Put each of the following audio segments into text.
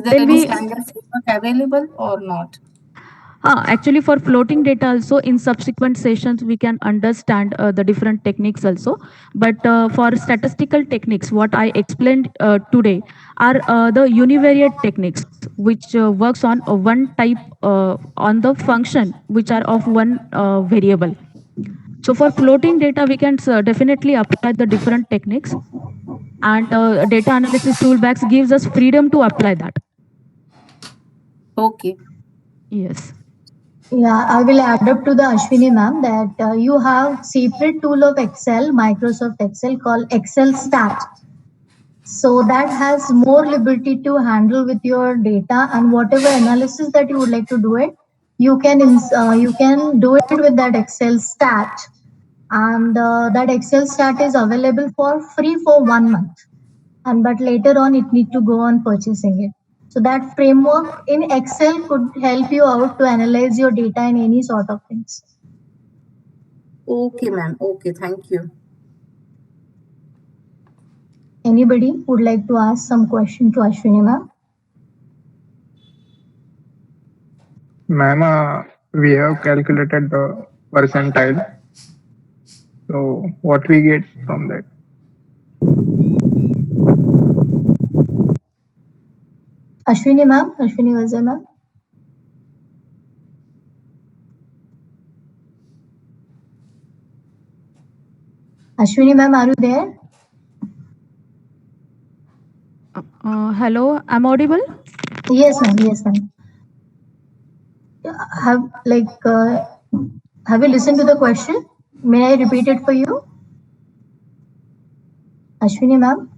Is there Then any we standard framework available or not? Actually, for floating data also in subsequent sessions we can understand the different techniques also. But for statistical techniques, what I explained today are the univariate techniques, which works on one type on the function which are of one variable. So for floating data, we can definitely apply the different techniques, and data analysis toolbox gives us freedom to apply that. Okay. Yes. Yeah, I will add up to the Ashwini ma'am that you have separate tool of Excel, Microsoft Excel called Excel Stat. So that has more liberty to handle with your data and whatever analysis that you would like to do it, you can do it with that Excel Stat, and that Excel Stat is available for free for 1 month, and but later on it need to go on purchasing it. So that framework in Excel could help you out to analyze your data in any sort of things. Okay, ma'am. Okay, thank you. Anybody would like to ask some question to Ashwini ma'am? Ma'am, we have calculated the percentile. So what we get from that? Ashwini ma'am, Ashwini Vazir ma'am. Ashwini ma'am, are you there? Hello, I'm audible? Yes ma'am, yes ma'am. Have like have you listened to the question? May I repeat it for you? Ashwini ma'am.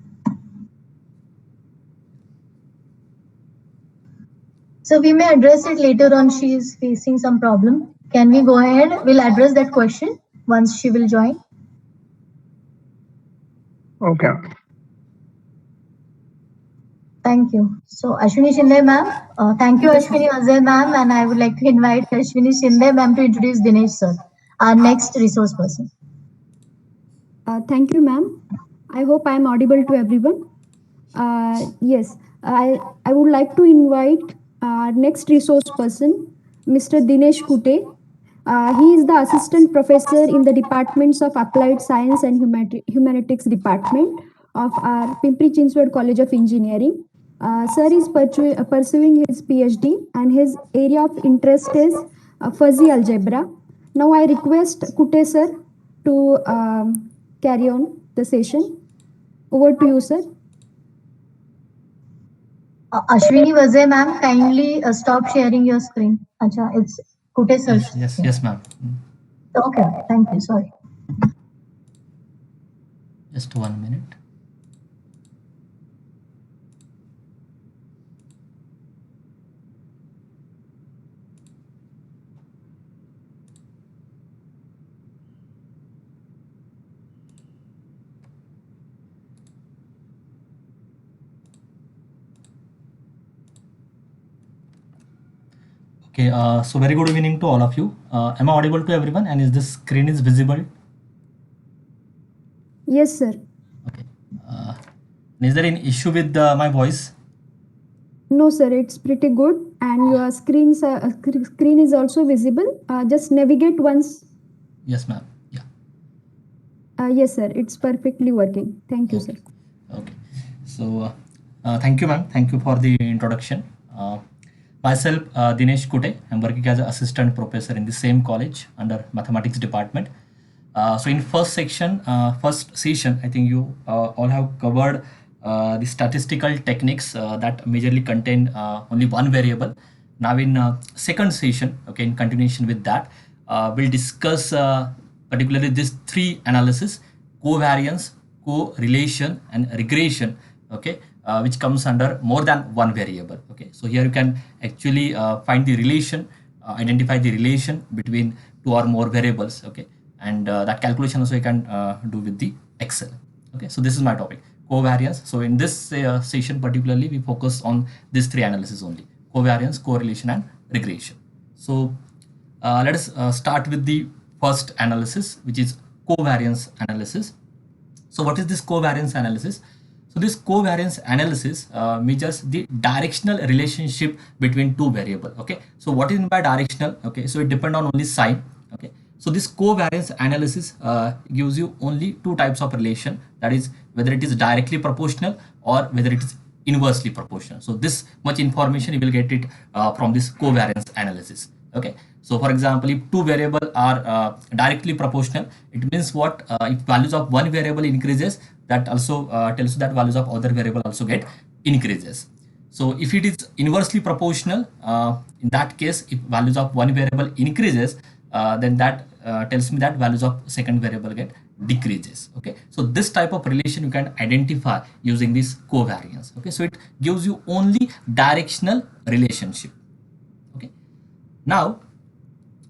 So we may address it later on. She is facing some problem. Can we go ahead? We'll address that question once she will join. Okay. Thank you. So Ashwini Shinde ma'am, thank you Ashwini Vazir ma'am, and I would like to invite Ashwini Shinde ma'am to introduce Dinesh sir, our next resource person. Thank you, ma'am. I hope I am audible to everyone. Yes, I would like to invite our next resource person, Mr. Dinesh Kute. He is the assistant professor in the departments of applied science and humanities department of our Pimpri Chinchwad College of Engineering. Sir is pursuing his PhD, and his area of interest is fuzzy algebra. Now I request Kute sir to carry on the session. Over to you, sir. Ashwini Vazir ma'am, kindly stop sharing your screen. Acha, it's Kute sir. Yes, ma'am. Okay, thank you. Sorry. Just 1 minute. Okay, so very good evening to all of you. Am I audible to everyone, and is this screen is visible? Yes, sir. Okay. Is there any issue with my voice? No, sir, it's pretty good, and your screen is also visible. Just navigate once. Yes, ma'am. Yeah. Yes, sir, it's perfectly working. Thank you, sir. Okay. So, thank you, ma'am. Thank you for the introduction. Myself, Dinesh Kute. I'm working as an assistant professor in the same college under mathematics department. So in first session, I think you all have covered the statistical techniques that majorly contain only one variable. Now in second session, okay, in continuation with that, we'll discuss particularly these three analysis: covariance, correlation, and regression. Okay, which comes under more than one variable. Okay, so here you can actually find the relation, identify the relation between two or more variables. Okay, and that calculation also you can do with the Excel. Okay, so this is my topic, covariance. So in this session particularly, we focus on these three analysis only: covariance, correlation, and regression. So let us start with the first analysis, which is covariance analysis. So what is this covariance analysis? So this covariance analysis measures the directional relationship between two variables. Okay, so what is meant by directional? Okay, so it depends on only sign. Okay, so this covariance analysis gives you only two types of relation, that is whether it is directly proportional or whether it is inversely proportional. So this much information you will get it from this covariance analysis. Okay, so for example, if two variables are directly proportional, it means what? If values of one variable increases, that also tells you that values of other variable also get increases. So if it is inversely proportional, in that case, if values of one variable increases, then that tells me that values of second variable get decreases. Okay, so this type of relation you can identify using this covariance. Okay, so it gives you only directional relationship. Okay, now,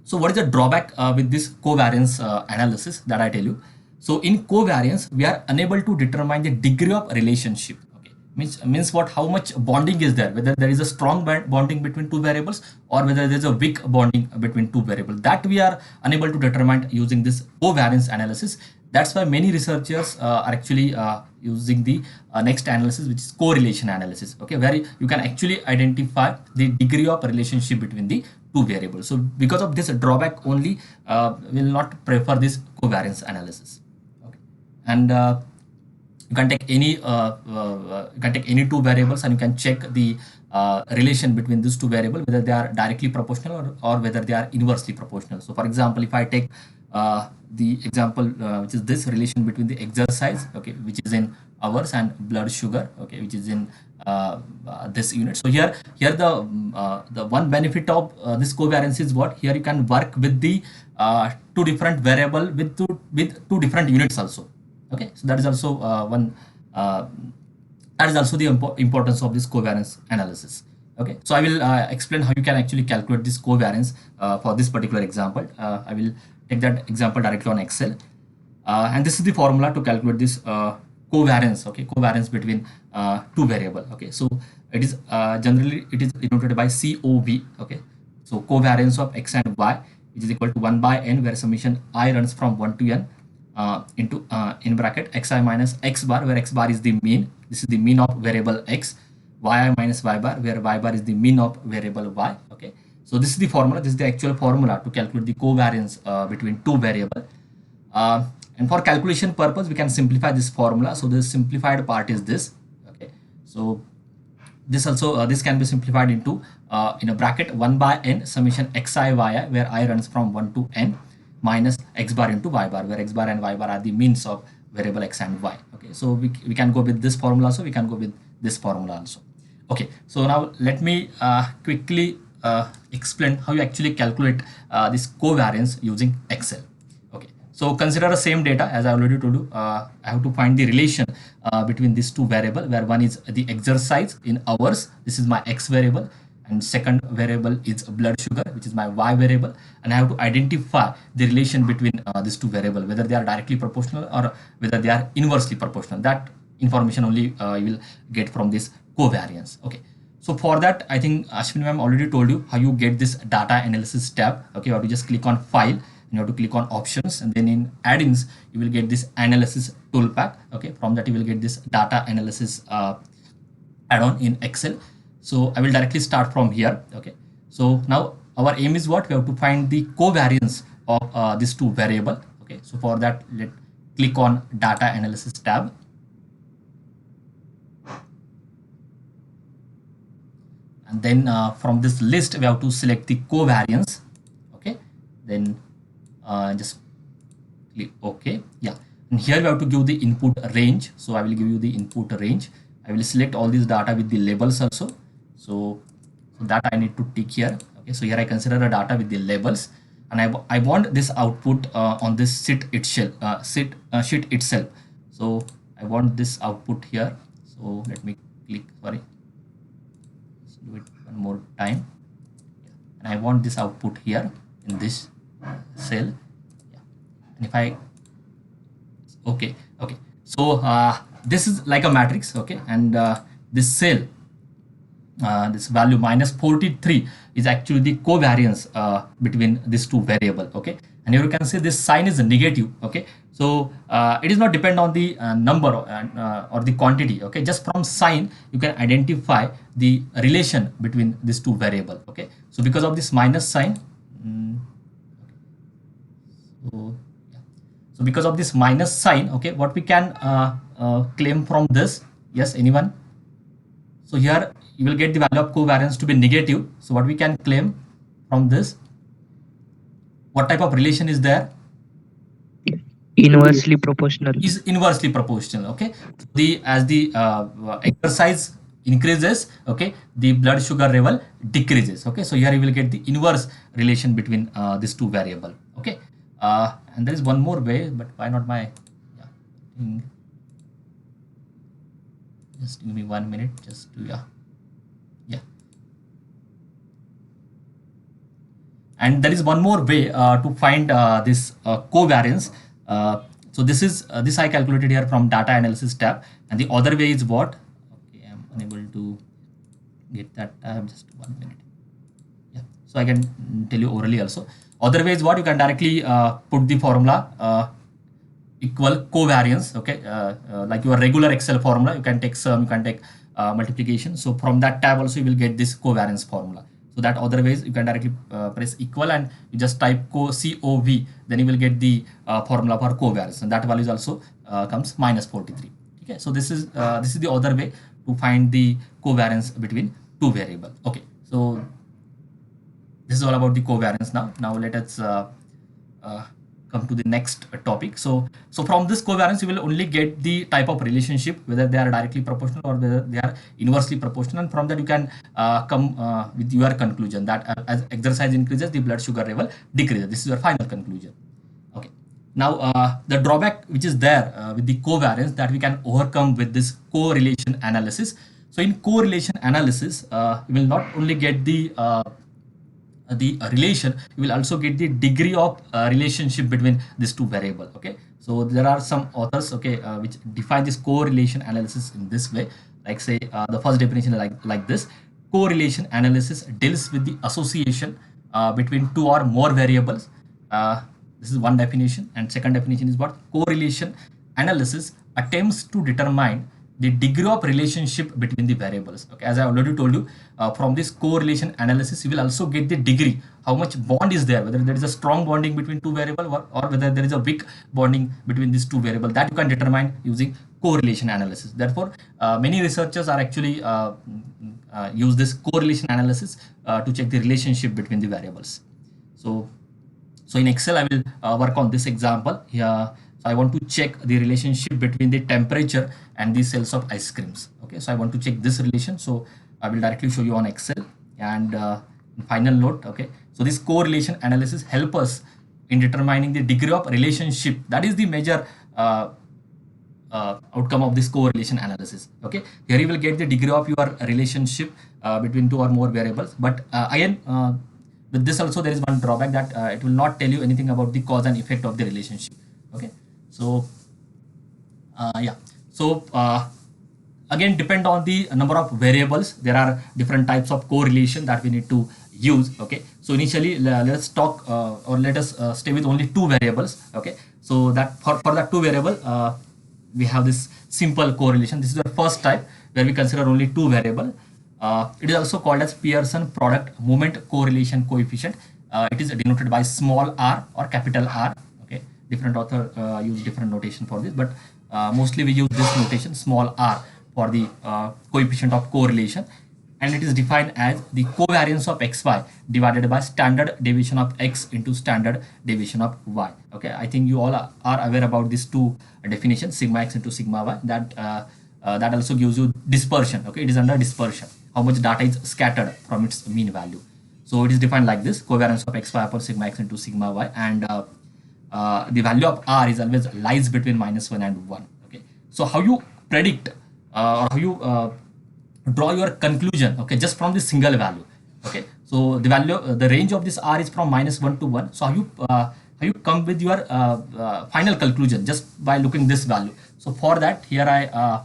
so what is the drawback with this covariance analysis that I tell you? So in covariance, we are unable to determine the degree of relationship. Okay, means what? How much bonding is there? Whether there is a strong bonding between two variables or whether there is a weak bonding between two variables. That we are unable to determine using this covariance analysis. That's why many researchers are actually using the next analysis, which is correlation analysis. Okay, where you can actually identify the degree of relationship between the two variables. So because of this drawback only, will not prefer this covariance analysis. Okay, and you can take any two variables and you can check the relation between these two variables, whether they are directly proportional or whether they are inversely proportional. So for example, if I take the example which is this relation between the exercise, okay, which is in hours, and blood sugar, okay, which is in this unit. So here the one benefit of this covariance is what? Here you can work with the two different variable with two different units also. Okay, so that is also that is also the importance of this covariance analysis. Okay, so I will explain how you can actually calculate this covariance for this particular example. I will take that example directly on Excel, and this is the formula to calculate this covariance. Okay, covariance between two variable. Okay, so it is generally it is denoted by COV. Okay, so covariance of x and y, which is equal to 1 by n, where summation I runs from 1 to n into in bracket xi minus x bar, where x bar is the mean. This is the mean of variable x. Yi minus y bar, where y bar is the mean of variable y. Okay, so this is the formula. This is the actual formula to calculate the covariance between two variable. And for calculation purpose, we can simplify this formula. So the simplified part is this. Okay, so this also this can be simplified into in a bracket 1 by n summation xi yi, where I runs from 1 to n, minus x bar into y bar, where x bar and y bar are the means of variable x and y. Okay, so we can go with this formula also, we can go with this formula also. Okay, so now let me quickly explain how you actually calculate this covariance using Excel. Okay, so consider the same data as I already told you. I have to find the relation between these two variables, where one is the exercise in hours. This is my x variable, and second variable is blood sugar, which is my y variable, and I have to identify the relation between these two variables, whether they are directly proportional or whether they are inversely proportional. That information only you will get from this covariance. Okay, so for that, I think Ashwini ma'am already told you how you get this data analysis tab. Okay, you have to just click on file and you have to click on options, and then in add-ins you will get this analysis tool pack. Okay, from that you will get this data analysis add-on in Excel. So I will directly start from here. Okay, so now our aim is what? We have to find the covariance of these two variable. Okay, so for that, let's click on data analysis tab. And then from this list, we have to select the covariance. Okay, then just click OK. Yeah, and here we have to give the input range. So I will give you the input range. I will select all these data with the labels also. So that I need to tick here. Okay, so here I consider a data with the labels, and I want this output on this sheet itself. Sheet itself. So I want this output here. So let me click. Sorry. Do it one more time, and I want this output here in this cell. Yeah. And if I okay, so this is like a matrix. Okay, and this cell, this value minus 43 is actually the covariance between these two variable. Okay, and here you can see this sign is negative. Okay, so it is not depend on the number or the quantity. Okay, just from sign you can identify the relation between these two variable. Okay, so because of this minus sign, so yeah. So because of this minus sign, okay, what we can claim from this? Yes, anyone? So here you will get the value of covariance to be negative. So what we can claim from this? What type of relation is there? Inversely proportional. Is inversely proportional. Okay, as the exercise increases, okay, the blood sugar level decreases. Okay, so here you will get the inverse relation between these two variable. Okay, and there is one more way, but why not my thing? Just give me 1 minute, just to yeah. And there is one more way to find this covariance. So this is this I calculated here from data analysis tab, and the other way is what? Okay, I'm unable to get that tab. Just 1 minute. Yeah, so I can tell you orally also. Other way is what? You can directly put the formula equal covariance. Okay, like your regular Excel formula. You can take sum, you can take multiplication. So from that tab also you will get this covariance formula. So that other ways you can directly press equal and you just type COV, then you will get the formula for covariance, and that value is also comes minus 43. Okay, so this is the other way to find the covariance between two variable. Okay, so this is all about the covariance now. Now let us come to the next topic. So from this covariance you will only get the type of relationship, whether they are directly proportional or whether they are inversely proportional, and from that you can come with your conclusion that as exercise increases the blood sugar level decreases. This is your final conclusion. Okay, now the drawback which is there with the covariance that we can overcome with this correlation analysis. So in correlation analysis you will not only get the relation, you will also get the degree of relationship between these two variable. Okay, so there are some authors, okay, which define this correlation analysis in this way, like say the first definition like this: correlation analysis deals with the association between two or more variables. This is one definition, and second definition is what? Correlation analysis attempts to determine the degree of relationship between the variables. Okay, as I already told you, from this correlation analysis you will also get the degree, how much bond is there, whether there is a strong bonding between two variables or whether there is a weak bonding between these two variables, that you can determine using correlation analysis. Therefore many researchers are actually use this correlation analysis to check the relationship between the variables. So in Excel I will work on this example here. So I want to check the relationship between the temperature and the sales of ice creams. Okay, so I want to check this relation. So I will directly show you on Excel, and final note. Okay, so this correlation analysis help us in determining the degree of relationship. That is the major outcome of this correlation analysis. Okay, here you will get the degree of your relationship between two or more variables. But again, with this also there is one drawback, that it will not tell you anything about the cause and effect of the relationship. Okay, so yeah, so again, depend on the number of variables. There are different types of correlation that we need to use. Okay, so initially let us talk or let us stay with only two variables. Okay, so that for that two variable we have this simple correlation. This is the first type where we consider only two variable. It is also called as Pearson product moment correlation coefficient. It is denoted by small r or capital R. Okay, different author use different notation for this, but mostly we use this notation, small r, for the coefficient of correlation, and it is defined as the covariance of xy divided by standard deviation of x into standard deviation of y. Okay, I think you all are aware about these two definitions, sigma x into sigma y. That also gives you dispersion. Okay, it is under dispersion, how much data is scattered from its mean value. So it is defined like this: covariance of xy upon sigma x into sigma y, and the value of r is always lies between -1 and 1. Okay, so how you predict or how you draw your conclusion, okay, just from this single value. Okay, so the value, the range of this r is from -1 to 1. So how you come with your final conclusion just by looking this value. So for that, here I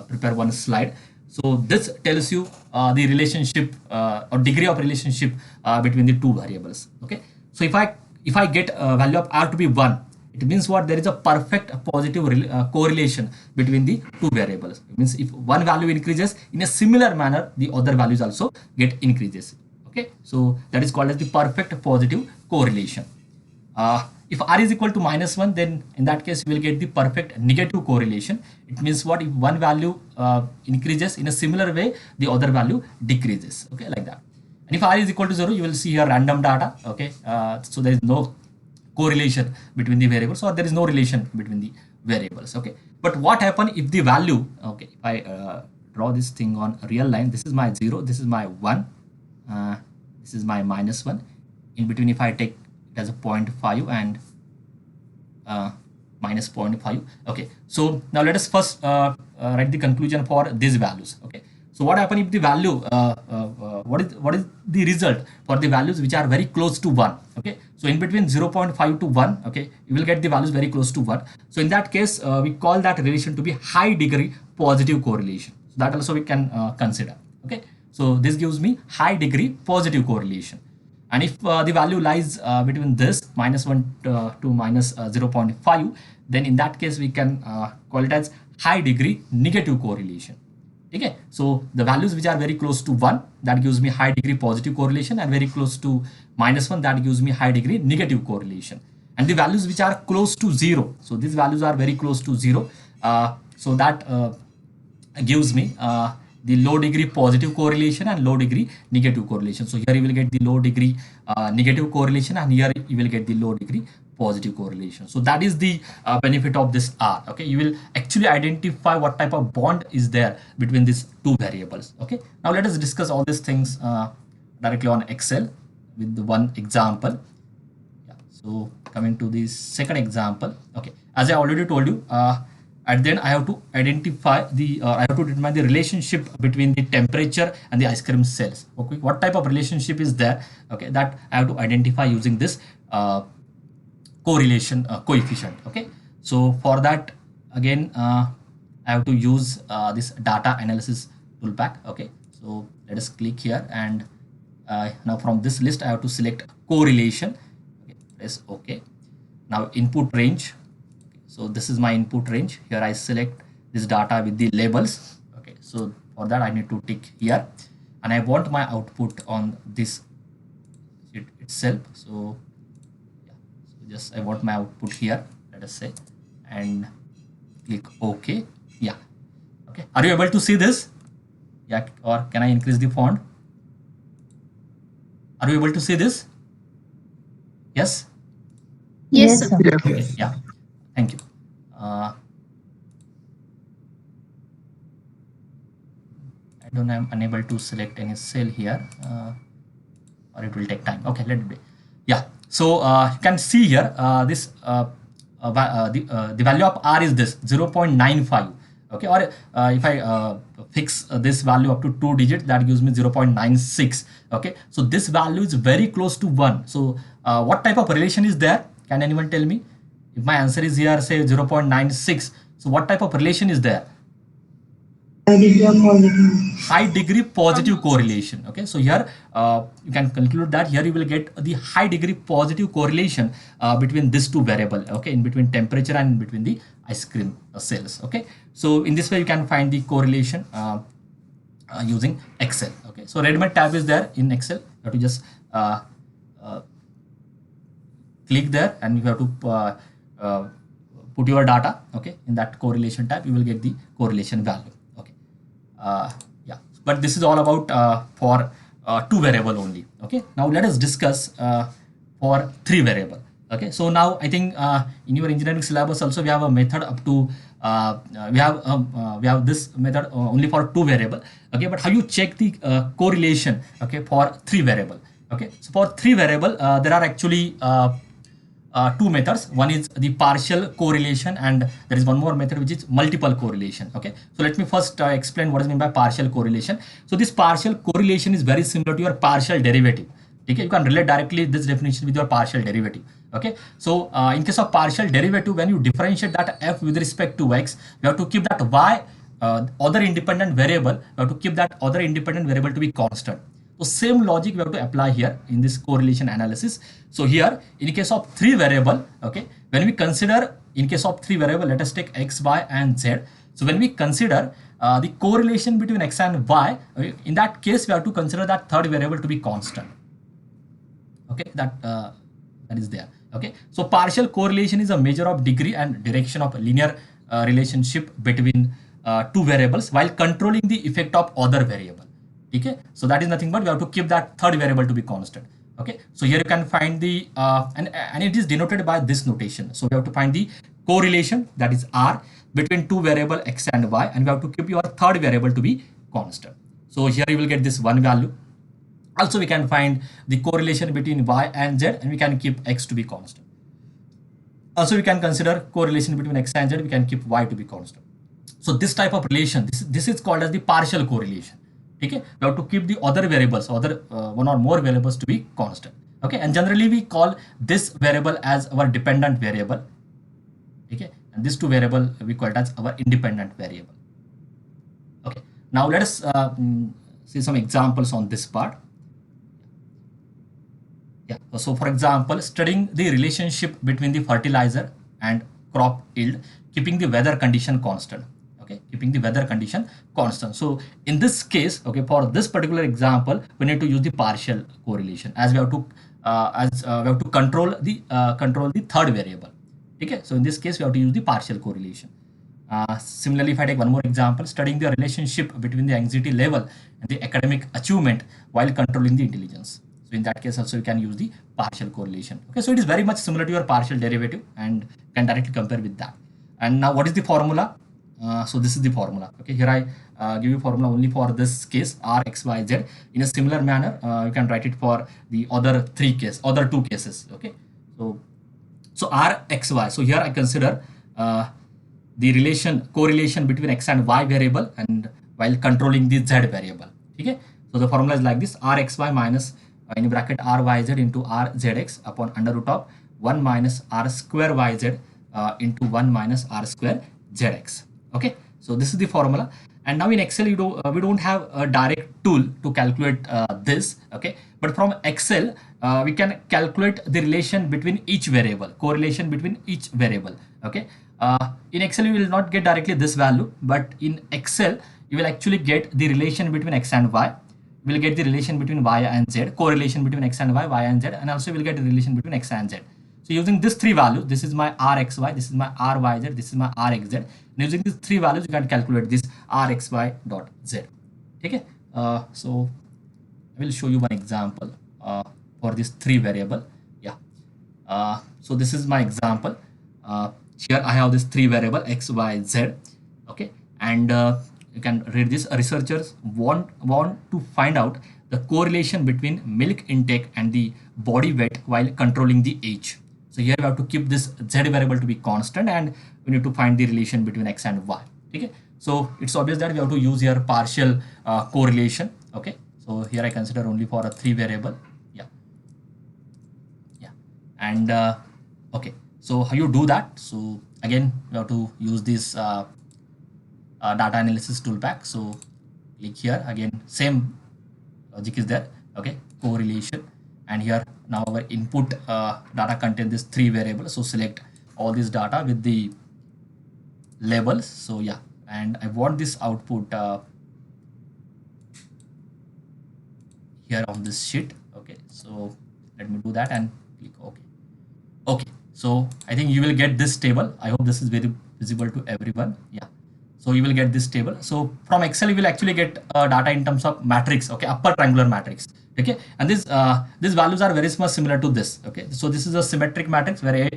prepare one slide. So this tells you the relationship or degree of relationship between the two variables. Okay, so if I if I get value of r to be 1, it means what? There is a perfect positive correlation between the two variables. It means if one value increases, in a similar manner, the other values also get increases. Okay, so that is called as the perfect positive correlation. If r is equal to -1, then in that case we will get the perfect negative correlation. It means what? If one value increases, in a similar way the other value decreases. Okay, like that. And if r is equal to 0, you will see here random data. Okay, so there is no correlation between the variables, or there is no relation between the variables. Okay, but what happen if the value, okay, if I draw this thing on a real line, this is my 0, this is my 1, this is my -1. In between, if I take it as a 0.5 and minus 0.5. Okay, so now let us first write the conclusion for these values. Okay, so what happens if the value, what is the result for the values which are very close to 1? Okay, so in between 0.5 to 1, okay, you will get the values very close to 1. So in that case, we call that relation to be high degree positive correlation. So that also we can consider. Okay, so this gives me high degree positive correlation. And if the value lies between this -1 to minus 0.5, then in that case we can call it as high degree negative correlation. Okay, so the values which are very close to 1, that gives me high degree positive correlation, and very close to -1, that gives me high degree negative correlation. And the values which are close to 0, so these values are very close to 0, so that gives me the low degree positive correlation and low degree negative correlation. So here you will get the low degree negative correlation, and here you will get the low degree positive correlation. So that is the benefit of this R. Okay, you will actually identify what type of bond is there between these two variables. Okay, now let us discuss all these things directly on Excel with the one example. Yeah, so coming to the second example. Okay, as I already told you, and then I have to identify the I have to determine the relationship between the temperature and the ice cream cells. Okay, what type of relationship is there? Okay, that I have to identify using this correlation coefficient. Okay, so for that, again I have to use this data analysis toolpath. Okay, so let us click here, and now from this list I have to select correlation. Okay, press OK. Now input range. So this is my input range. Here I select this data with the labels. Okay, so for that I need to tick here, and I want my output on this itself. So yeah, so just I want my output here, let us say, and click OK. Yeah, okay, are you able to see this? Yeah, or can I increase the font? Are you able to see this? Yes. Yes, sir. Yes. Okay, yeah, thank you. I don't know, I'm unable to select any cell here, or it will take time. Okay, let it be. Yeah, so you can see here this the value of R is this 0.95. Okay, or if I fix this value up to 2 digits, that gives me 0.96. Okay, so this value is very close to 1. So what type of relation is there? Can anyone tell me? If my answer is here, say 0.96, so what type of relation is there? High degree positive correlation. Okay, so here you can conclude that here you will get the high degree positive correlation between these two variables. Okay, in between temperature and in between the ice cream cells. Okay, so in this way you can find the correlation using Excel. Okay, so Redmond tab is there in Excel. You have to just click there, and you have to put your data. Okay, in that correlation tab you will get the correlation value. Okay, yeah, but this is all about for 2 variable only. Okay, now let us discuss for 3 variable. Okay, so now I think in your engineering syllabus also we have a method up to we have this method only for 2 variable. Okay, but how you check the correlation? Okay, for 3 variable. Okay, so for 3 variable there are actually 2 methods. One is the partial correlation, and there is one more method which is multiple correlation. Okay, so let me first explain what is meant by partial correlation. So this partial correlation is very similar to your partial derivative. Okay, you can relate directly this definition with your partial derivative. Okay, so in case of partial derivative, when you differentiate that f with respect to x, you have to keep that y other independent variable, you have to keep that other independent variable to be constant. So same logic we have to apply here in this correlation analysis. So here in case of 3 variable, okay, when we consider in case of 3 variable, let us take x, y and z. So when we consider the correlation between x and y, okay, in that case we have to consider that third variable to be constant. Okay, that is there. Okay, so partial correlation is a measure of degree and direction of linear relationship between two variables while controlling the effect of other variable. Okay, so that is nothing but we have to keep that third variable to be constant. Okay, so here you can find the and it is denoted by this notation. So we have to find the correlation, that is R, between two variable x and y, and we have to keep your third variable to be constant. So here you will get this one value. Also we can find the correlation between y and z, and we can keep x to be constant. Also we can consider correlation between x and z, we can keep y to be constant. So this type of relation, this is called as the partial correlation. Okay, we have to keep the other variables, one or more variables to be constant. Okay, and generally we call this variable as our dependent variable. Okay, and these two variable we call it as our independent variable. Okay, now let us see some examples on this part. Yeah, so for example, studying the relationship between the fertilizer and crop yield, keeping the weather condition constant. Okay, keeping the weather condition constant. So in this case, okay, for this particular example, we need to use the partial correlation, as we have to control the third variable. Okay, so in this case we have to use the partial correlation. Similarly, if I take one more example, studying the relationship between the anxiety level and the academic achievement while controlling the intelligence. So in that case also you can use the partial correlation. Okay, so it is very much similar to your partial derivative and can directly compare with that. And now what is the formula? So this is the formula. Okay, here I give you formula only for this case R, X, Y, Z. In a similar manner, you can write it for the other two cases. Okay, so R, X, Y. So here I consider the correlation between X and Y variable and while controlling the Z variable. Okay, so the formula is like this: R, X, Y minus in bracket R, Y, Z into R, Z, X upon under root of 1 minus R square Y, Z into 1 minus R square Z, X. Okay, so this is the formula. And now in Excel we don't have a direct tool to calculate this. Okay, but from Excel we can calculate the relation between each variable, correlation between each variable. Okay, in Excel you will not get directly this value, but in Excel you will actually get the relation between X and Y. We'll get the relation between Y and Z, correlation between X and Y and Z, and also we'll get the relation between X and Z. So using these three values, this is my RXY, this is my RYZ, this is my RXZ. And using these three values, you can calculate this RXY dot Z. Okay, so I will show you one example for this three variable. Yeah, so this is my example. Here I have this three variable X, Y, Z. Okay, and you can read this. Researchers want to find out the correlation between milk intake and the body weight while controlling the age. So here we have to keep this Z variable to be constant, and we need to find the relation between X and Y. Okay, so it's obvious that we have to use here partial correlation. Okay, so here I consider only for a three variable. Yeah, and okay, so how you do that? So again, you have to use this data analysis tool pack. So click here again, same logic is there. Okay, correlation, and here now our input data contain this three variables. So select all this data with the labels. So yeah, and I want this output here on this sheet. Okay, so let me do that and click OK. Okay, so I think you will get this table. I hope this is very visible to everyone. Yeah, so you will get this table. So from Excel you will actually get data in terms of matrix. Okay, upper triangular matrix. Okay, and these values are very much similar to this. Okay, so this is a symmetric matrix where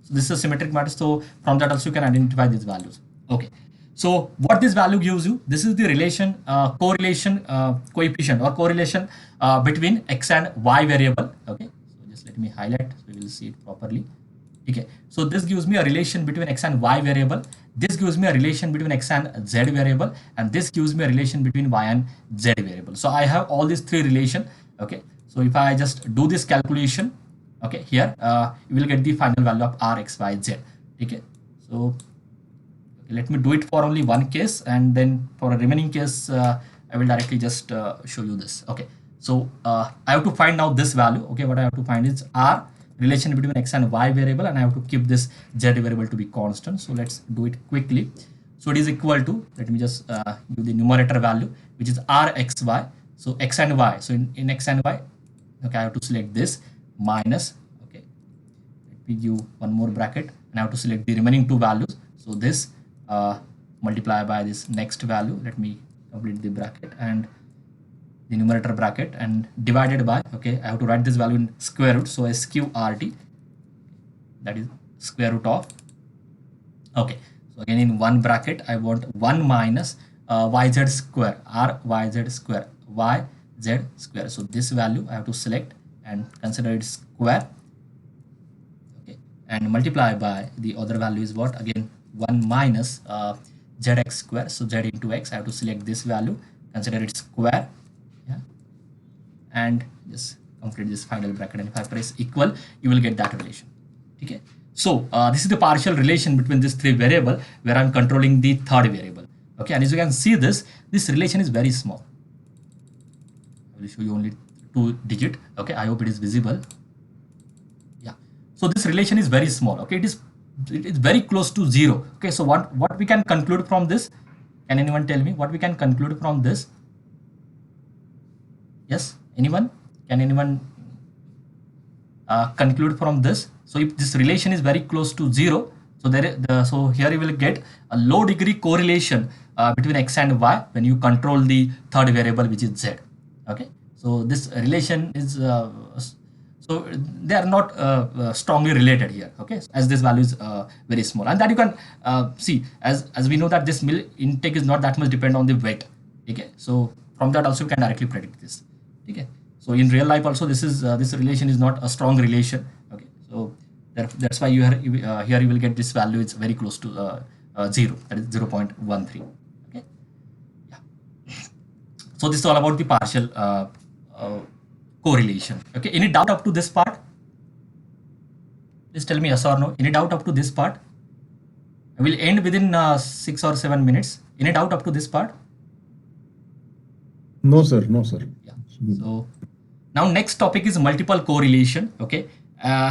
so this is a symmetric matrix. So from that also you can identify these values. Okay, so what this value gives you, this is the relation correlation coefficient or correlation between X and Y variable. Okay, so just let me highlight so you will see it properly. Okay, so this gives me a relation between X and Y variable. This gives me a relation between X and Z variable, and this gives me a relation between Y and Z variable. So I have all these three relation. Okay, so if I just do this calculation, okay, here you will get the final value of R, X, Y, Z. Okay, so let me do it for only one case, and then for a remaining case I will directly just show you this. Okay, So I have to find now this value. Okay, what I have to find is R, relation between X and Y variable, and I have to keep this Z variable to be constant. So let's do it quickly. So it is equal to, let me just give the numerator value, which is RXY. So X and Y. So in X and Y, okay, I have to select this minus, okay, let me give one more bracket, and I have to select the remaining two values. So this multiply by this next value. Let me complete the bracket and the numerator bracket, and divided by, okay, I have to write this value in square root. So SQRT, that is square root of, okay. So again in one bracket, I want 1 minus YZ square, RYZ square, YZ square. So this value I have to select and consider it square, okay, and multiply by the other value is what? Again 1 minus ZX square. So Z into X, I have to select this value, consider it square, yeah, and just complete this final bracket, and if I press equal, you will get that relation. Okay. So this is the partial relation between these three variable where I'm controlling the third variable. Okay, and as you can see, this relation is very small. I will show you only 2 digit. Okay, I hope it is visible. Yeah. So this relation is very small. Okay, it is very close to 0. Okay, so what we can conclude from this? Can anyone tell me what we can conclude from this? Yes, anyone? Can anyone conclude from this? So if this relation is very close to 0, so here you will get a low degree correlation between X and Y when you control the third variable, which is Z. Okay, so this relation is so they are not strongly related here. Okay, as this value is very small, and that you can see as we know that this milk intake is not that much depend on the weight. Okay, so from that also you can directly predict this. Okay, so in real life also this relation is not a strong relation. Okay, so that's why here you will get this value. It's very close to 0, that is 0.13. Okay, yeah. So this is all about the partial correlation. Okay, any doubt up to this part? Please tell me yes or no. Any doubt up to this part? I will end within 6 or 7 minutes. Any doubt up to this part? No, sir. No, sir. Yeah. So now next topic is multiple correlation. Okay.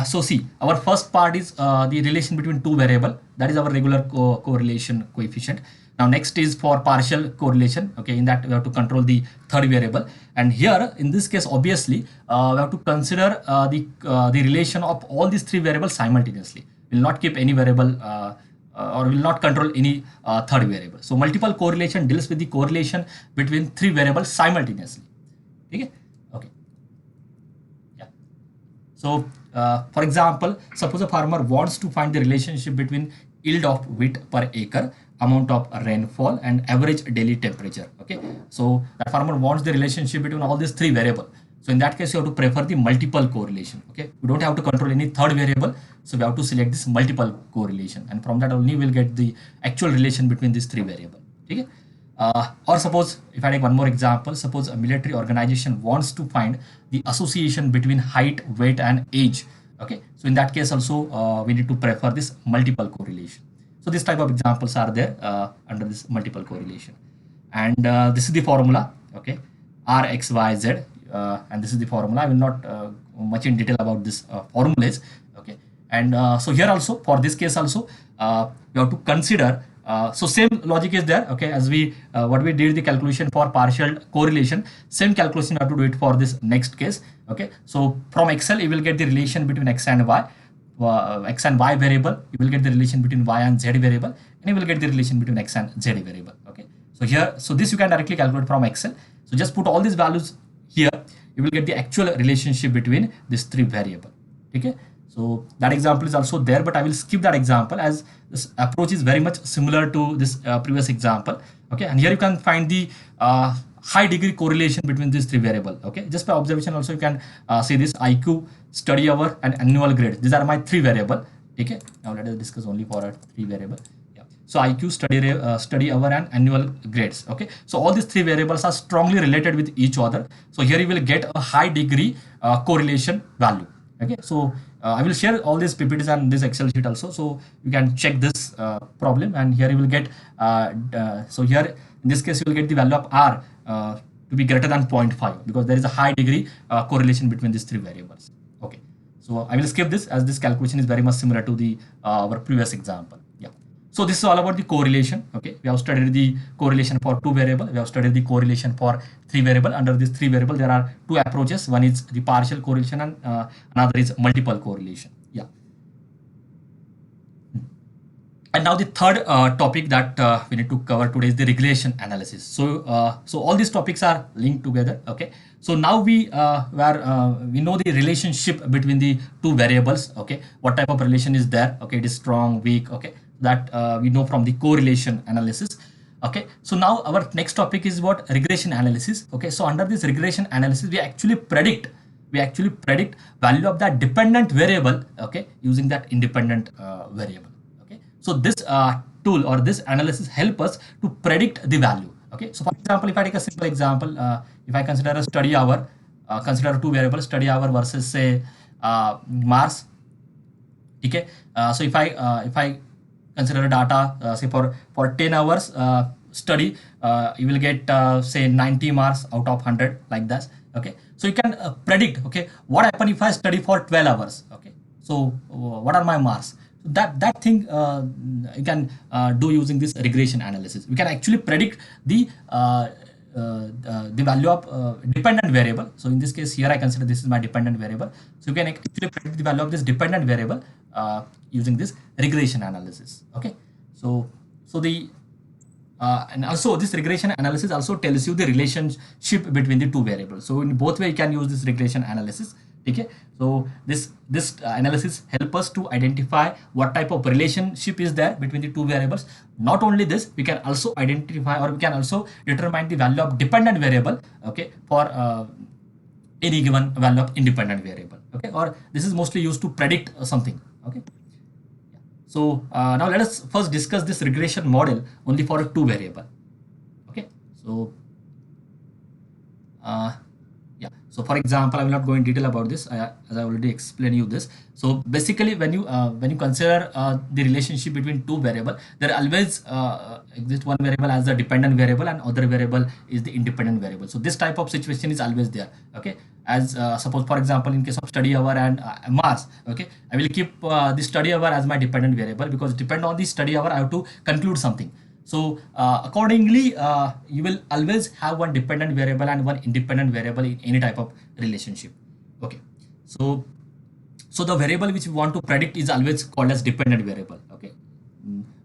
So see, our first part is the relation between two variable. That is our regular correlation coefficient. Now next is for partial correlation. Okay, in that we have to control the third variable, and here in this case obviously we have to consider the relation of all these three variables simultaneously. We will not keep any variable or will not control any third variable. So multiple correlation deals with the correlation between three variables simultaneously. Okay. Okay. Yeah. So for example, suppose a farmer wants to find the relationship between yield of wheat per acre, amount of rainfall, and average daily temperature. Okay, so that farmer wants the relationship between all these three variables. So in that case, you have to prefer the multiple correlation. Okay, we don't have to control any third variable, so we have to select this multiple correlation, and from that only we'll get the actual relation between these three variables. Okay. Or suppose if I take one more example, suppose a military organization wants to find the association between height, weight, and age. Okay, so in that case also we need to prefer this multiple correlation. So this type of examples are there under this multiple correlation, and this is the formula. Okay, R, X, Y, Z, and this is the formula. I will not much in detail about this formulas. Okay, and so here also for this case also you have to consider. So same logic is there. Okay, as we what we did the calculation for partial correlation, same calculation you have to do it for this next case. Okay, so from Excel you will get the relation between X and Y. X and Y variable, you will get the relation between Y and Z variable, and you will get the relation between X and Z variable. Okay, so here, so this you can directly calculate from Excel. So just put all these values here, you will get the actual relationship between these three variable. Okay, so that example is also there, but I will skip that example as this approach is very much similar to this previous example. Okay, and here you can find the high degree correlation between these three variable. Okay, just by observation also you can see this IQ, study hour, and annual grade. These are my three variable. Okay, now let us discuss only for a three variable. Yeah, so IQ, study hour, and annual grades. Okay, so all these three variables are strongly related with each other. So here you will get a high degree correlation value. Okay, so I will share all these PPTs and this Excel sheet also, so you can check this problem, and here you will get so here in this case you will get the value of R to be greater than 0.5 because there is a high degree correlation between these three variables. Okay, so I will skip this as this calculation is very much similar to the our previous example. Yeah. So this is all about the correlation. Okay, we have studied the correlation for 2 variable. We have studied the correlation for 3 variable. Under this 3 variable, there are 2 approaches. One is the partial correlation and another is multiple correlation. Yeah. And now the third topic that we need to cover today is the regression analysis. So all these topics are linked together. Okay. So now we know the relationship between the 2 variables. Okay. What type of relation is there? Okay. It is strong, weak. Okay. That we know from the correlation analysis. Okay. So now our next topic is what? Regression analysis. Okay. So under this regression analysis, we actually predict value of that dependent variable. Okay. Using that independent variable. So this tool or this analysis help us to predict the value. Okay. So for example, if I take a simple example, if I consider a study hour, consider 2 variables, study hour versus say Mars. Okay. So if I consider data say for 10 hours study, you will get say 90 marks out of 100 like that. Okay. So you can predict. Okay. What happen if I study for 12 hours? Okay. So what are my marks? That thing you can do using this regression analysis. We can actually predict the value of dependent variable. So in this case here I consider this is my dependent variable. So you can actually predict the value of this dependent variable using this regression analysis. Okay. So the and also this regression analysis also tells you the relationship between the 2 variables. So in both way you can use this regression analysis. Okay. So this analysis help us to identify what type of relationship is there between the 2 variables. Not only this, we can also identify or we can also determine the value of dependent variable. Okay, for any given value of independent variable. Okay, or this is mostly used to predict something. Okay. So now let us first discuss this regression model only for a 2 variable. Okay. So yeah. So for example, I will not go in detail about this as I already explained you this. So basically, when you consider the relationship between 2 variable, there always exists one variable as the dependent variable and other variable is the independent variable. So this type of situation is always there. Okay. As suppose for example, in case of study hour and Mars. Okay. I will keep the study hour as my dependent variable because depend on the study hour I have to conclude something. So accordingly, you will always have one dependent variable and one independent variable in any type of relationship. Okay. So the variable which you want to predict is always called as dependent variable. Okay.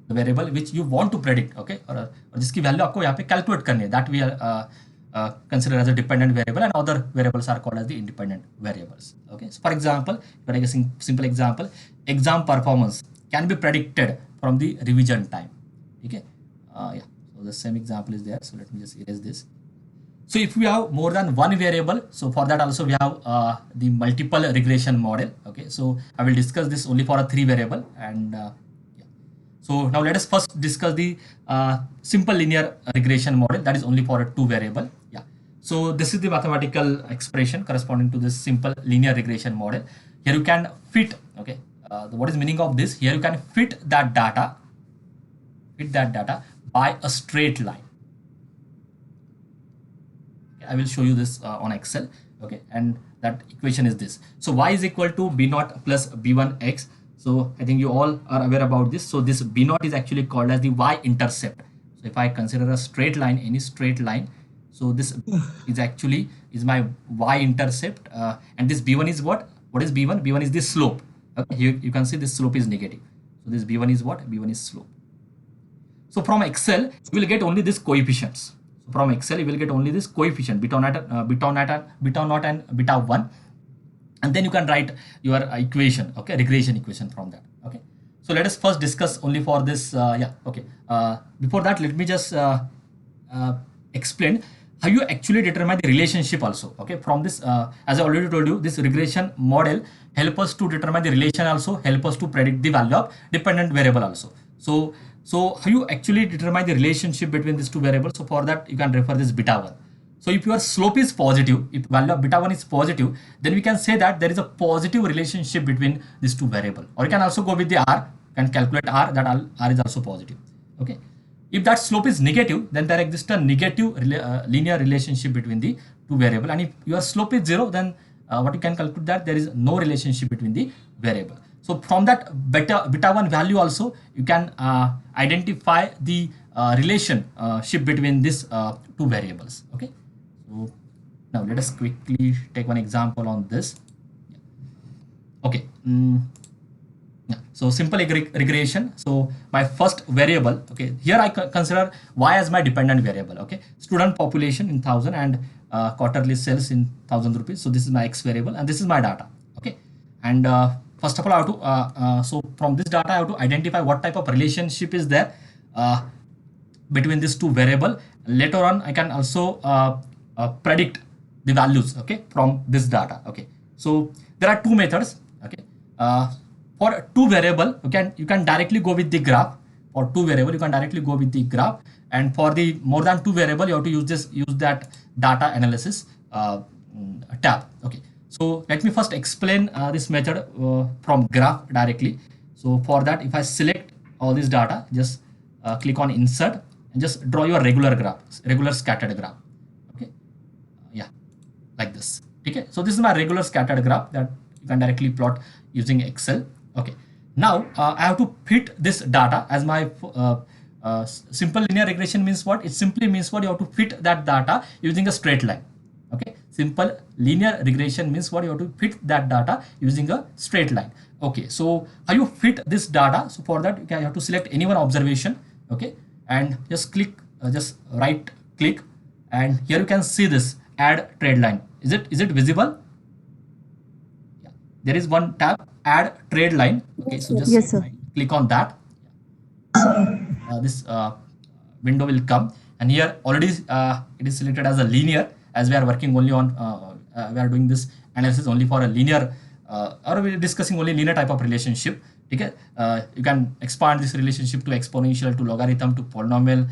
The variable which you want to predict. Okay. और जिसकी value आपको यहाँ पे calculate करनी है, that we are consider as a dependent variable and other variables are called as the independent variables. Okay. So for example, for a simple example, exam performance can be predicted from the revision time. Okay. Yeah, so the same example is there. So let me just erase this. So if we have more than one variable, so for that also we have the multiple regression model. Okay, so I will discuss this only for a 3 variable and yeah. So now let us first discuss the simple linear regression model that is only for a 2 variable. Yeah. So this is the mathematical expression corresponding to this simple linear regression model. Here you can fit. Okay, what is meaning of this? Here you can fit that data by a straight line. I will show you this on Excel. Okay, and that equation is this. So y is equal to b0 plus b1x. So I think you all are aware about this. So this b0 is actually called as the y-intercept. So if I consider a straight line, any straight line, so this is actually my y-intercept, and this b1 is what? What is b1? b1 is the slope. Okay, here you can see this slope is negative. So this b1 is what? b1 is slope. So from Excel, you will get only these coefficients. So from Excel, you will get only this coefficient beta naught and beta 1, and then you can write your equation. Okay, regression equation from that. Okay. So let us first discuss only for this. Yeah. Okay. Before that, let me just explain how you actually determine the relationship also. Okay. From this, as I already told you, this regression model help us to determine the relation also, help us to predict the value of dependent variable also. So how you actually determine the relationship between these 2 variables? So for that you can refer this beta 1. So if your slope is positive, if value of beta 1 is positive, then we can say that there is a positive relationship between these 2 variables. Or you can also go with the r, can calculate r, that r is also positive. Okay. If that slope is negative, then there exists a negative linear relationship between the two variable. And if your slope is 0, then what you can calculate that there is no relationship between the variable. So from that beta 1 value also, you can identify the relationship between these two variables. Okay. So now let us quickly take one example on this. Okay. Yeah. So simple regression. So my first variable, okay, here I consider y as my dependent variable. Okay, student population in 1000 and quarterly sales in 1000 rupees. So this is my x variable and this is my data. Okay, and first of all, I have to so from this data I have to identify what type of relationship is there between these two variable. Later on, I can also predict the values. Okay, from this data. Okay, so there are two methods. Okay. For two variable, you can directly go with the graph. For two variable, you can directly go with the graph, and for the more than two variable, you have to use that data analysis tab. Okay, so let me first explain this method from graph directly. So for that, if I select all this data, just click on insert and just draw your regular graph, regular scattered graph. Okay, yeah, like this. Okay, so this is my regular scattered graph that you can directly plot using Excel. Okay, now I have to fit this data as my simple linear regression means what? It simply means what? You have to fit that data using a straight line. Okay, simple linear regression means what? You have to fit that data using a straight line. Okay, so how you fit this data? So for that, you have to select any one observation. Okay, and just click, just right click, and here you can see this add trade line. Is it visible? Yeah, there is one tab, add trade line. Okay, so just Yes, sir. click on that. This window will come, and here already it is selected as a linear, as we are working only on we are doing this analysis only for a linear or we are discussing only linear type of relationship. Okay, you can expand this relationship to exponential, to logarithm, to polynomial.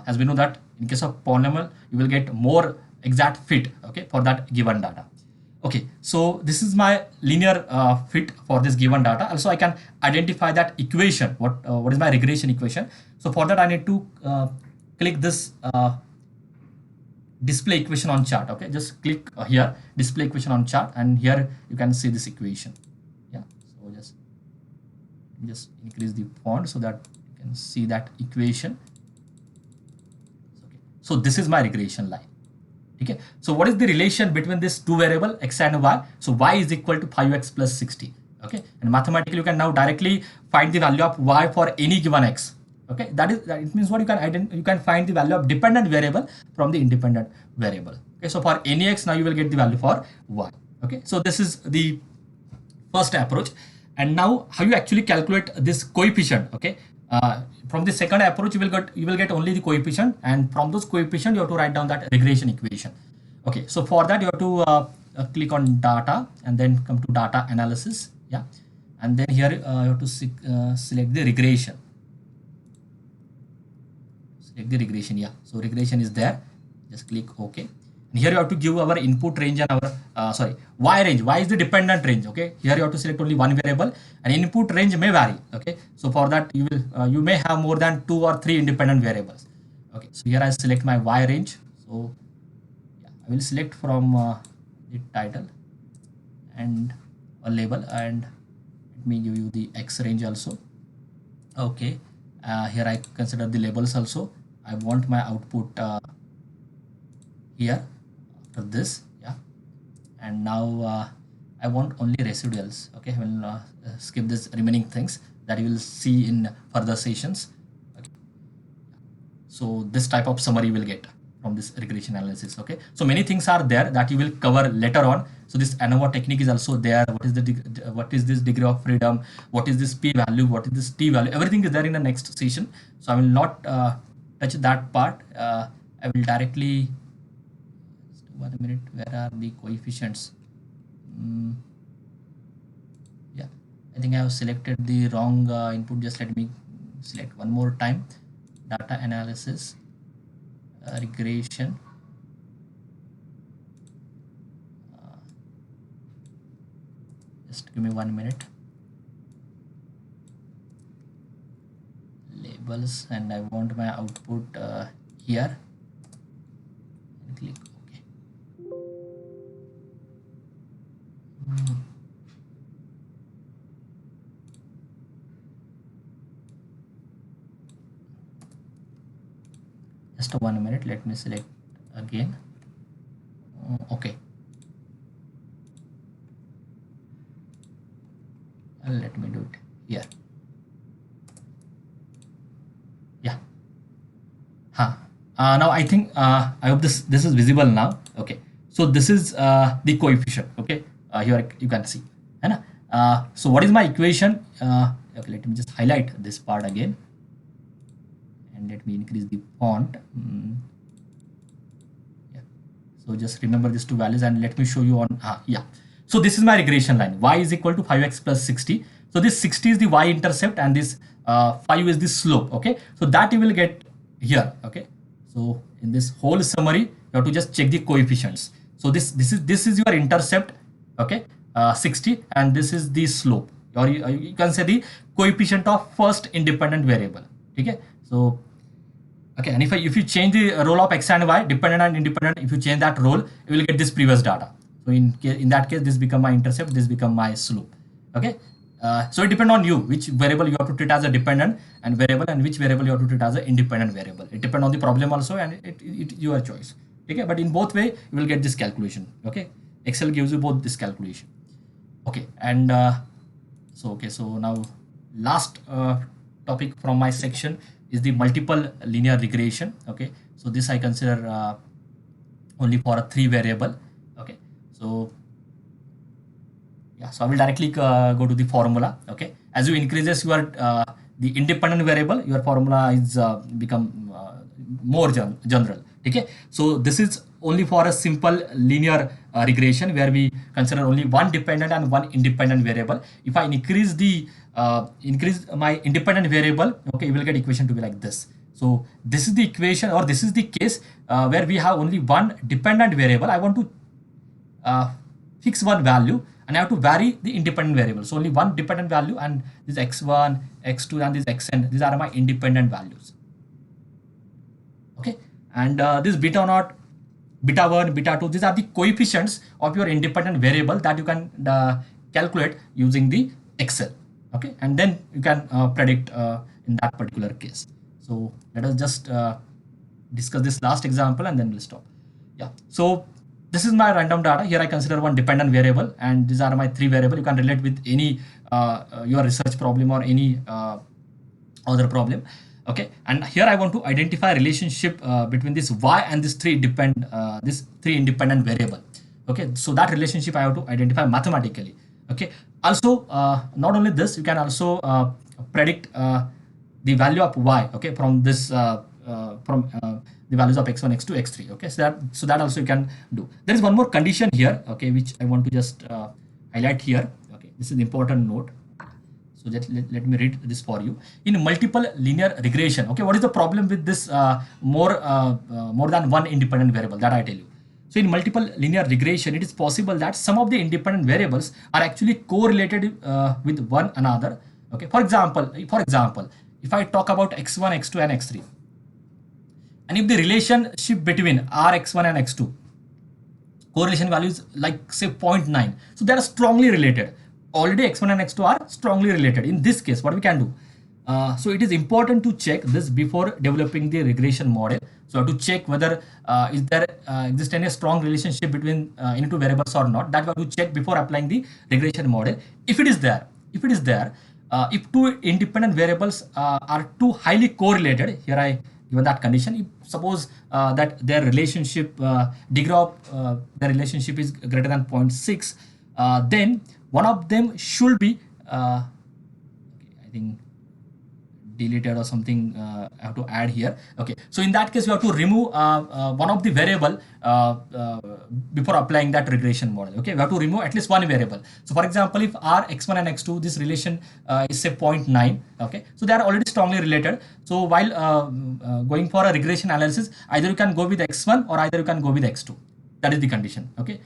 As we know that in case of polynomial, you will get more exact fit. Okay, for that given data. Okay, so this is my linear fit for this given data. Also, I can identify that equation. What is my regression equation? So for that, I need to click this display equation on chart. Okay, just click here, display equation on chart, and here you can see this equation. Yeah, so just increase the font so that you can see that equation. Okay, so this is my regression line. Okay, so what is the relation between this two variable x and y? So y is equal to 5x plus 60. Okay, and mathematically you can now directly find the value of y for any given x. Okay, that it means what you can find the value of dependent variable from the independent variable. Okay, so for any x now you will get the value for y. Okay, so this is the first approach. And now how you actually calculate this coefficient? Okay, from the second approach you will get only the coefficient, and from those coefficient you have to write down that regression equation. Okay, so for that you have to click on data and then come to data analysis. Yeah, and then here you have to select the regression. Select the regression. Yeah, so regression is there. Just click OK. And here you have to give our input range and our y range. Y is the dependent range. Okay, here you have to select only one variable, and input range may vary. Okay, so for that you may have more than 2 or 3 independent variables. Okay, so here I select my y range. So yeah, I will select from the title and a label, and let me give you the x range also. Okay, here I consider the labels also. I want my output here after this. Yeah, and now I want only residuals. Okay, I will skip this remaining things that you will see in further sessions. Okay, so this type of summary you will get from this regression analysis. Okay, so many things are there that you will cover later on. So this ANOVA technique is also there. What is this degree of freedom? What is this p value? What is this t value? Everything is there in the next session. So I will not touch that part. I will directly. Just 1 minute. Where are the coefficients? Yeah, I think I have selected the wrong input. Just let me select one more time. Data analysis, regression. Just give me 1 minute. Label. variables, and I want my output here, and click OK. Just 1 minute, let me select again. Okay, let me do it here. Yeah. Now I think I hope this is visible now. Okay, so this is the coefficient. Okay, here you can see, है ना? So what is my equation? Okay, let me just highlight this part again, and let me increase the font. Yeah. So just remember these two values, and let me show you on. Yeah. So this is my regression line. Y is equal to 5x plus 60. So this 60 is the y-intercept, and this 5 is the slope. Okay. So that you will get here. Okay. So in this whole summary, you have to just check the coefficients. So this is your intercept. Okay. 60, and this is the slope, or you can say the coefficient of first independent variable. Okay. So okay, and if you change the role of x and y, dependent and independent, if you change that role, you will get this previous data. So in that case, this become my intercept, this become my slope. Okay. So it depends on you which variable you have to treat as a dependent and variable, and which variable you have to treat as an independent variable. It depends on the problem also, and it your choice. Okay, but in both way you will get this calculation. Okay, Excel gives you both this calculation. Okay, and so now last topic from my section is the multiple linear regression. Okay, so this I consider only for a 3 variable. Okay, so yeah, so I will directly go to the formula. Okay, as you increases your the independent variable, your formula is become more general. Okay, so this is only for a simple linear regression where we consider only one dependent and one independent variable. If I increase my independent variable, okay, you will get equation to be like this. So this is the equation, or this is the case where we have only one dependent variable. I want to fix one value, and I have to vary the independent variable. So only one dependent value, and this x1, x2, and this xn, these are my independent values. Okay, and this beta naught, beta 1, beta 2, these are the coefficients of your independent variable that you can calculate using the Excel. Okay, and then you can predict in that particular case. So let us just discuss this last example, and then we'll stop. Yeah, so this is my random data. Here I consider one dependent variable, and these are my 3 variables. You can relate with any your research problem or any other problem. Okay, and here I want to identify a relationship between this y and this 3 independent variable. Okay, so that relationship I have to identify mathematically. Okay, also not only this, you can also predict the value of y. Okay, from this from the values of x1, x2, x3. Okay, so that also you can do. There is one more condition here. Okay, which I want to just highlight here. Okay, this is the important note. So let me read this for you. In multiple linear regression, okay, what is the problem with this more than one independent variable that I tell you? So in multiple linear regression, it is possible that some of the independent variables are actually correlated with one another. Okay, for example, if I talk about x1, x2, and x3, and if the relationship between rx1 and x2 correlation values like say 0.9, so they are strongly related. Already x1 and x2 are strongly related. In this case, what we can do? So it is important to check this before developing the regression model. So to check whether is there exists any strong relationship between any 2 variables or not. That we have to check before applying the regression model. If it is there, if 2 independent variables are too highly correlated, here I given that condition. If suppose that their relationship degree of their relationship is greater than 0.6, then one of them should be I think deleted or something. I have to add here. Okay, so in that case, you have to remove one of the variable before applying that regression model. Okay, we have to remove at least one variable. So for example, if r x1 and x2, this relation is say 0.9. Okay, so they are already strongly related. So while going for a regression analysis, either you can go with x1 or either you can go with x2. That is the condition. Okay,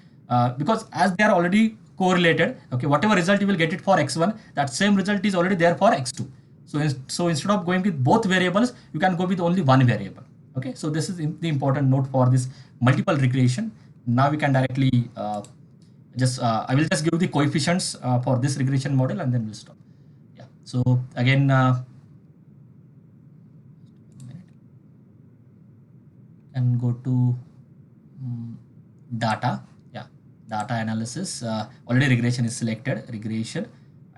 because as they are already correlated, okay, whatever result you will get it for x1, that same result is already there for x2. So instead of going with both variables, you can go with only one variable. Okay, so this is the important note for this multiple regression. Now we can directly I will just give the coefficients for this regression model and then we'll stop. Yeah. So again, and go to data. Yeah, data analysis. Already regression is selected. Regression.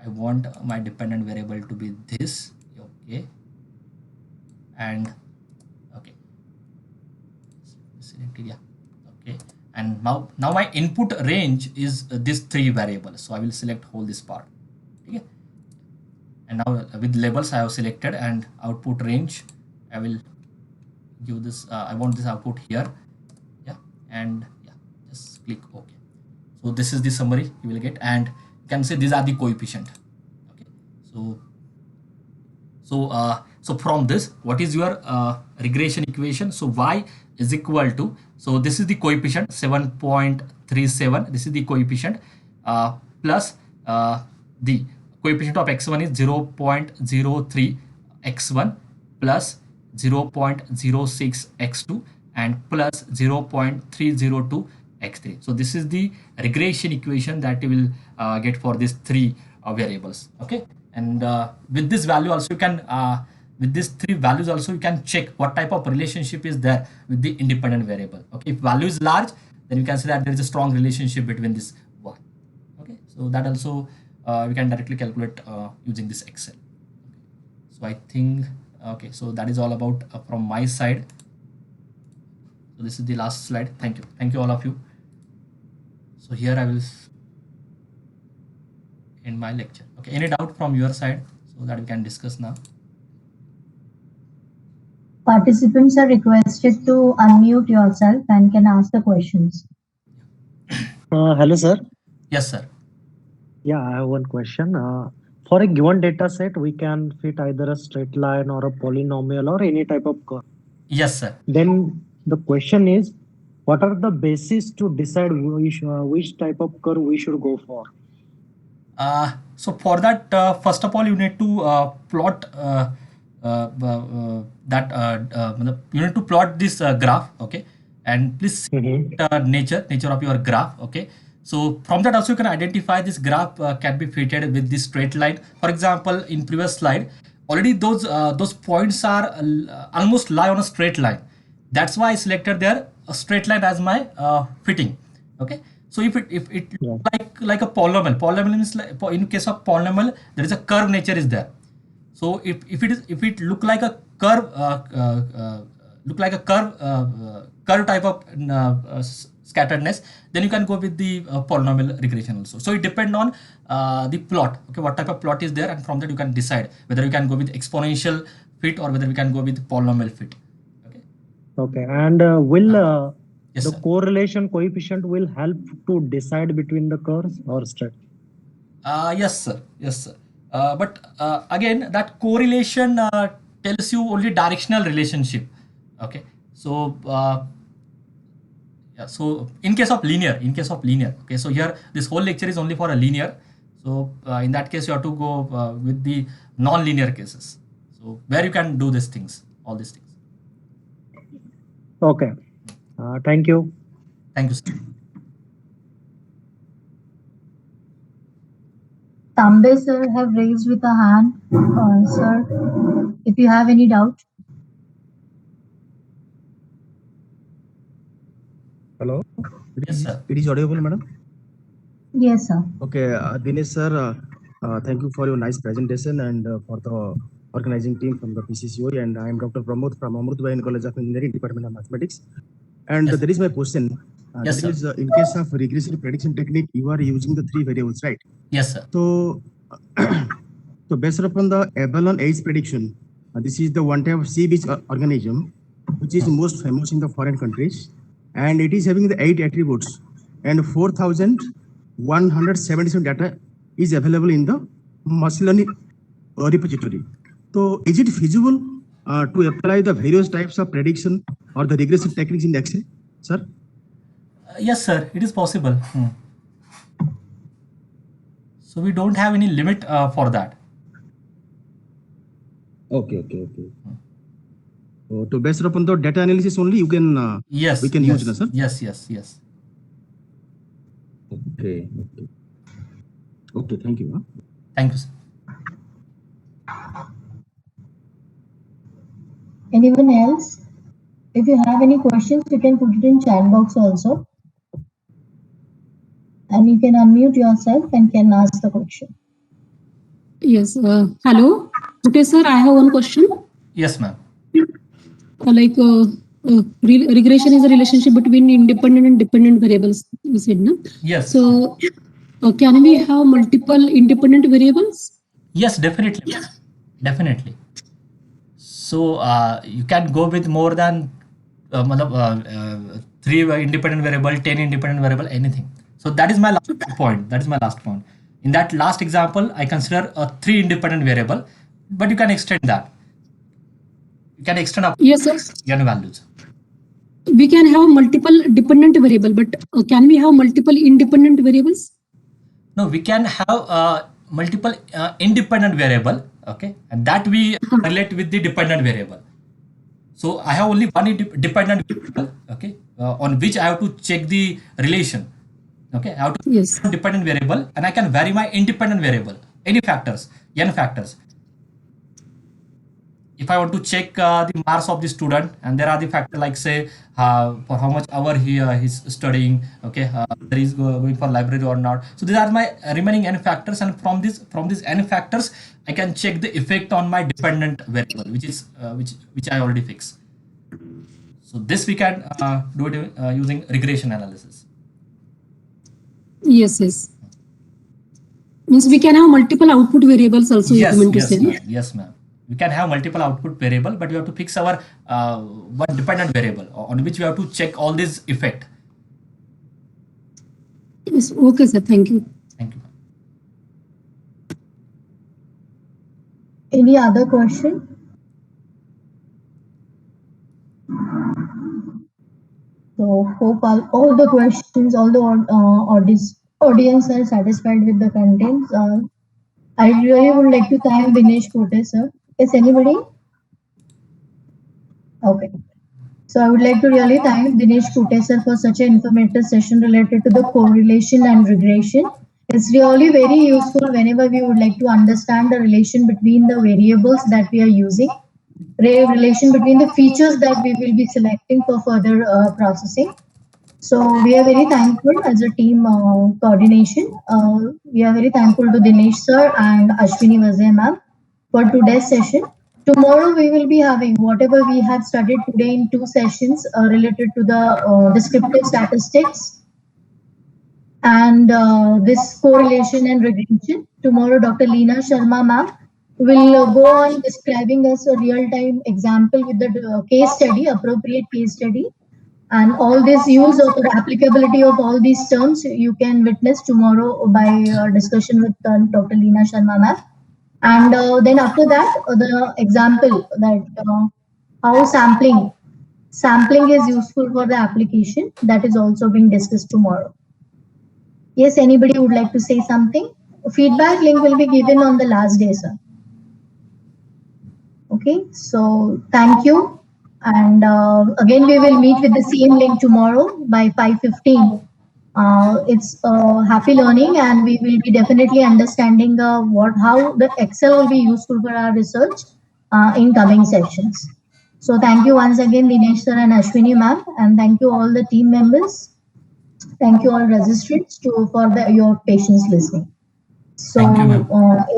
I want my dependent variable to be this. Okay. And okay. Selected. Yeah. Okay. And now my input range is this three variables. So I will select whole this part. Okay. And now with labels I have selected, and output range I will give this. I want this output here. Yeah. And yeah, just click OK. So this is the summary you will get, and you can say these are the coefficient. Okay. So from this, what is your regression equation? So y is equal to, so this is the coefficient 7.37. This is the coefficient plus the coefficient of x1 is 0.03 x1 plus 0.06 x2 and plus 0.302 x3. So this is the regression equation that you will get for these three variables. Okay, and with this value also you can with these three values also you can check what type of relationship is there with the independent variable. Okay, if value is large, then you can say that there is a strong relationship between this one. Okay, so that also we can directly calculate using this Excel. Okay. So I think okay, so that is all about from my side. So this is the last slide. Thank you all of you. So here I will end my lecture. Okay, any doubt from your side so that we can discuss now? Participants are requested to unmute yourself and can ask the questions. Hello, sir. Yes, sir. Yeah, I have one question. For a given data set, we can fit either a straight line or a polynomial or any type of curve. Yes, sir. Then the question is, what are the bases to decide which type of curve we should go for? So for that, first of all, you need to plot you need to plot this graph. Okay, and please see nature of your graph. Okay, so from that also you can identify this graph can be fitted with this straight line. For example, in previous slide, already those points are almost lie on a straight line. That's why I selected there a straight line as my fitting. Okay, so if it like a polynomial means like, in case of polynomial there is a curve nature is there. So if it look like a curve curve type of scatteredness, then you can go with the polynomial regression also. So it depends on the plot. Okay, what type of plot is there, and from that you can decide whether you can go with exponential fit or whether we can go with polynomial fit. Okay, and will yes, the sir. correlation coefficient will help to decide between the curves or straight? Yes, sir. Yes, sir. But again, that correlation tells you only directional relationship. Okay, so yeah, so in case of linear, okay, so here this whole lecture is only for a linear. So in that case, you have to go with the non-linear cases. So where you can do these things, all these things. Okay, thank you. Thank you, sir. Tambe sir have raised with a hand. Sir, if you have any doubt. Hello. Yes, sir. It is audible, madam? Yes, sir. Okay, Dinesh sir, thank you for your nice presentation and for the organizing team from the PCCO. And I am Dr. Pramod from Amrutbayan College of Engineering, Department of Mathematics. And Yes. there is my question. Yes, that sir. is, in case of regression prediction technique, you are using the three variables, right? Yes, sir. So, so based upon the abalone age prediction, this is the one type of sea beach organism, which is most famous in the foreign countries, and it is having the 8 attributes, and 4,177 data is available in the Massillany repository. So, is it feasible to apply the various types of prediction or the regression techniques in Excel, sir? Yes, sir. It is possible. So we don't have any limit for that. Okay. So based upon the data analysis only, you can Yes. we can yes, use it, sir. Yes. Okay. Thank you. Thank you, sir. Anyone else? If you have any questions, you can put it in chat box also. And you can unmute yourself and can ask the question. Yes. Hello. Okay, sir. I have one question. Yes, ma'am. Regression is a relationship between independent and dependent variables. You said, no? Yes. So, can we have multiple independent variables? Yes, definitely. Definitely. So you can go with more than 3 independent variable, 10 independent variable, anything. So that is my last point. In that last example, I consider a 3 independent variable, but you can extend that. You can extend up Yes, sir. n values. We can have multiple dependent variable, but can we have multiple independent variables? No, we can have multiple independent variable, okay, and that we relate with the dependent variable. So I have only one dependent variable, okay, on which I have to check the relation. Okay, I have to Yes. dependent variable, and I can vary my independent variable, any factors, n factors. If I want to check the marks of the student, and there are the factor like say for how much hour he's studying, okay, whether he's going for library or not. So these are my remaining n factors, and from these n factors, I can check the effect on my dependent variable, which is which I already fixed. So this we can do it using regression analysis. Yes. Means we can have multiple output variables also. Yes, you mean to say, no? yes, ma'am. We can have multiple output variable, but we have to fix our one dependent variable on which we have to check all these effect. Yes. Okay, sir. Thank you. Thank you. Any other question? So hope all the questions, all the audience are satisfied with the contents. I really would like to thank Dinesh Kote, sir. Is anybody? Okay. So I would like to really thank Dinesh Kote, sir, for such an informative session related to the correlation and regression. It's really very useful whenever we would like to understand the relation between the variables that we are using, relation between the features that we will be selecting for further processing. So we are very thankful as a team coordination. We are very thankful to Dinesh sir and Ashwini Vazay ma'am for today's session. Tomorrow we will be having whatever we have studied today in 2 sessions related to the descriptive statistics and this correlation and regression. Tomorrow Dr. Leena Sharma ma'am will go on describing us a real-time example with the case study, appropriate case study. And all this use of the applicability of all these terms you can witness tomorrow by discussion with Dr. Leena Sharma ma'am. And then after that, the example that how sampling is useful for the application, that is also being discussed tomorrow. Yes, anybody would like to say something? Feedback link will be given on the last day, sir. Okay, so thank you. And again, we will meet with the same link tomorrow by 5:15. It's happy learning, and we will be definitely understanding how the Excel will be useful for our research in coming sessions. So thank you once again, Dinesh sir and Ashwini ma'am, and thank you all the team members. Thank you all registrants for your patience listening. So Thank you, ma'am.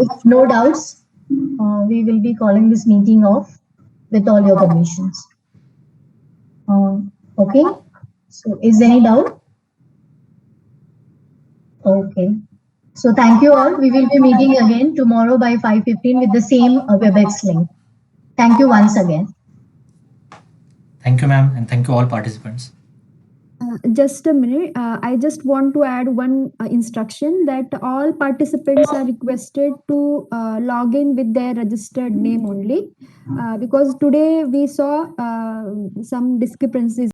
if no doubts, we will be calling this meeting off with all your permissions. Okay. So is there any doubt? Okay. So thank you all. We will be meeting again tomorrow by 5:15 with the same WebEx link. Thank you once again. Thank you, ma'am, and thank you all participants. Just a minute. I just want to add one instruction that all participants are requested to log in with their registered name only, because today we saw some discrepancies.